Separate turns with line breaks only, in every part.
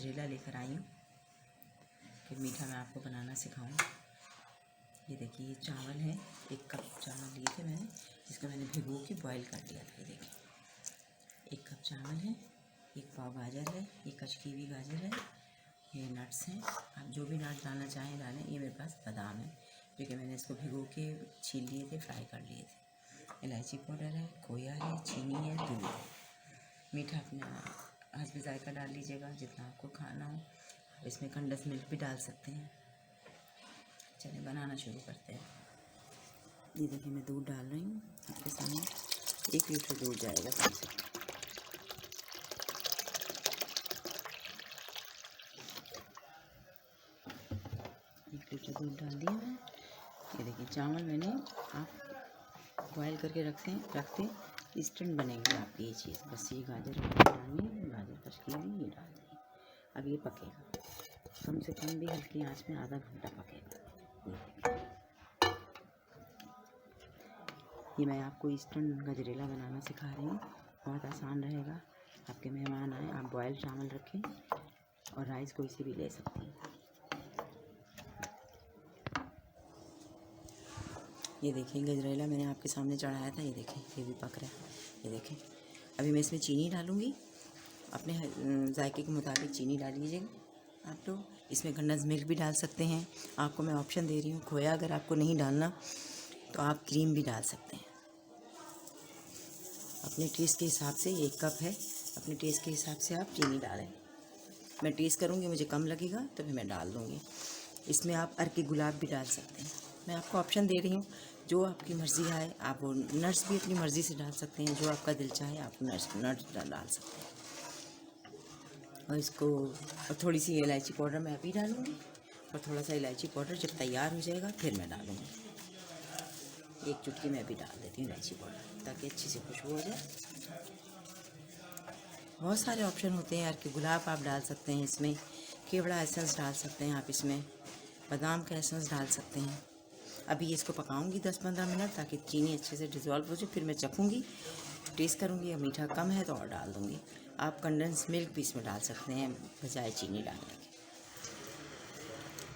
गजरेला लेकर आई हूँ कि मीठा मैं आपको बनाना सिखाऊँ। ये देखिए, ये चावल है, 1 कप चावल लिए थे मैंने, जिसको मैंने भिगो के बॉईल कर लिया था। ये देखिए 1 कप चावल है, 1 पाव गाजर है, ये कचकी हुई गाजर है, ये नट्स हैं। आप जो भी नट्स डालना चाहें डालें। ये मेरे पास बादाम है, जो कि मैंने इसको भिगो के छील लिए थे, फ्राई कर लिए थे। इलायची पाउडर है, खोया है, चीनी है, दूध है। मीठा अपना हस्बे जायका डाल लीजिएगा जितना आपको खाना हो। आप इसमें कंडेंस मिल्क भी डाल सकते हैं। चलिए बनाना शुरू करते हैं। ये देखिए, मैं दूध डाल रही हूँ आपके सामने। 1 लीटर दूध जाएगा कम से कम। लीटर दूध डाल दिया है। ये देखिए, चावल मैंने आप बॉयल करके रखते इंस्टेंट बनेगी आपकी ये चीज़। बस ये गाजर डालनी है, गाजर कचकी हुई ये डाल देंगे। अब ये पकेगा, कम से कम भी हल्की आंच में आधा घंटा पकेगा। ये मैं आपको इंस्टेंट गजरेला बनाना सिखा रही हूँ, बहुत आसान रहेगा। आपके मेहमान आए, आप बॉयल चावल रखें और राइस कोई सी भी ले सकते हैं। ये देखिए, गजरेला मैंने आपके सामने चढ़ाया था। ये देखिए, ये भी पक रहा है। ये देखिए, अभी मैं इसमें चीनी डालूँगी। अपने जायके के मुताबिक चीनी डाल लीजिएगा आप लोग। इसमें कंडेंस मिल्क भी डाल सकते हैं। आपको मैं ऑप्शन दे रही हूँ। खोया अगर आपको नहीं डालना तो आप क्रीम भी डाल सकते हैं। अपने टेस्ट के हिसाब से 1 कप है, अपने टेस्ट के हिसाब से आप चीनी डालें। मैं टेस्ट करूँगी, मुझे कम लगेगा तो फिर मैं डाल दूँगी। इसमें आप अर्के गुलाब भी डाल सकते हैं। मैं आपको ऑप्शन दे रही हूँ, जो आपकी मर्ज़ी आए। आप वो नट्स भी अपनी मर्ज़ी से डाल सकते हैं, जो आपका दिल चाहे आप नट्स डाल सकते हैं। और इसको और थोड़ी सी इलायची पाउडर मैं अभी डालूँगी, और थोड़ा सा इलायची पाउडर जब तैयार हो जाएगा फिर मैं डालूँगी। 1 चुटकी मैं अभी डाल देती हूँ इलायची पाउडर, ताकि अच्छी सी खुशबू हो जाए। बहुत सारे ऑप्शन होते हैं। अर्के गुलाब आप डाल सकते हैं, इसमें केवड़ा एसेंस डाल सकते हैं आप, इसमें बादाम का एसेंस डाल सकते हैं। अभी इसको पकाऊंगी 10-15 मिनट, ताकि चीनी अच्छे से डिज़ोल्व हो जाए। फिर मैं चखूँगी, टेस्ट करूँगी, या मीठा कम है तो और डाल दूँगी। आप कंडेंस मिल्क भी इसमें डाल सकते हैं बजाय चीनी डालने के।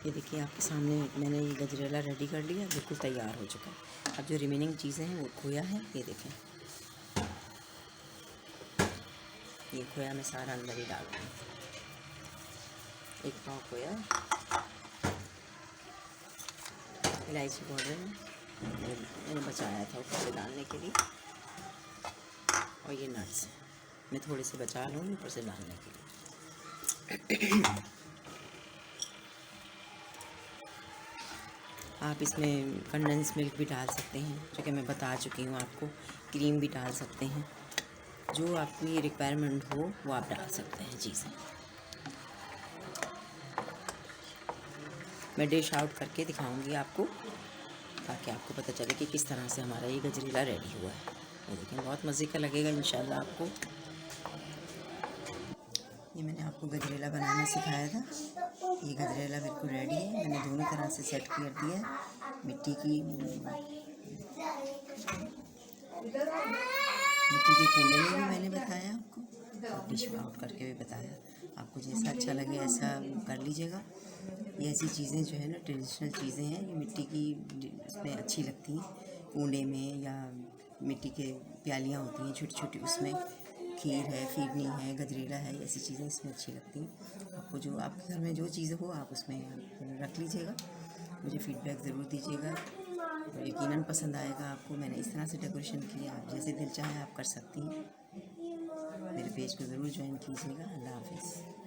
ये देखिए, आपके सामने मैंने ये गजरेला रेडी कर लिया, बिल्कुल तैयार हो चुका है। अब जो रिमेनिंग चीज़ें हैं वो खोया है। ये देखें, ये खोया मैं सारा अंदर ही डाल दूँगी। 1 पाव खोया, इलायची पाउडर मैंने बचाया था ऊपर से डालने के लिए, और ये नट्स मैं थोड़े से बचा लूँगी ऊपर से डालने के लिए। आप इसमें कंडेंस मिल्क भी डाल सकते हैं, जो कि मैं बता चुकी हूँ आपको। क्रीम भी डाल सकते हैं, जो आपकी रिक्वायरमेंट हो वो आप डाल सकते हैं चीज़ें। मैं डिश आउट करके दिखाऊंगी आपको, ताकि आपको पता चले कि किस तरह से हमारा ये गजरेला रेडी हुआ है। ये देखें, बहुत मज़े का लगेगा इंशाल्लाह आपको। ये मैंने आपको गजरेला बनाना सिखाया था। ये गजरेला बिल्कुल रेडी है। मैंने दोनों तरह से सेट कर दिया है। मिट्टी के कूल्हे में भी मैंने बताया आपको, और डिश आउट करके भी बताया। आपको जैसा अच्छा लगे ऐसा कर लीजिएगा। ये ऐसी चीज़ें जो है ना, ट्रेडिशनल चीज़ें हैं, ये मिट्टी की इसमें अच्छी लगती हैं। कूल्हे में या मिट्टी के प्यालियाँ होती हैं छोटी छोटी, उसमें खीर है, फीरनी है, गजरेला है, ऐसी चीज़ें इसमें अच्छी लगती हैं। आपको जो आपके घर में जो चीज़ें हो आप उसमें रख लीजिएगा। मुझे फीडबैक ज़रूर दीजिएगा, और यकीनन पसंद आएगा आपको। मैंने इस तरह से डेकोरेशन किया, आप जैसे दिल चाहे आप कर सकती हैं। मेरे पेज को ज़रूर ज्वाइन कीजिएगा। अल्लाह हाफ़िज़।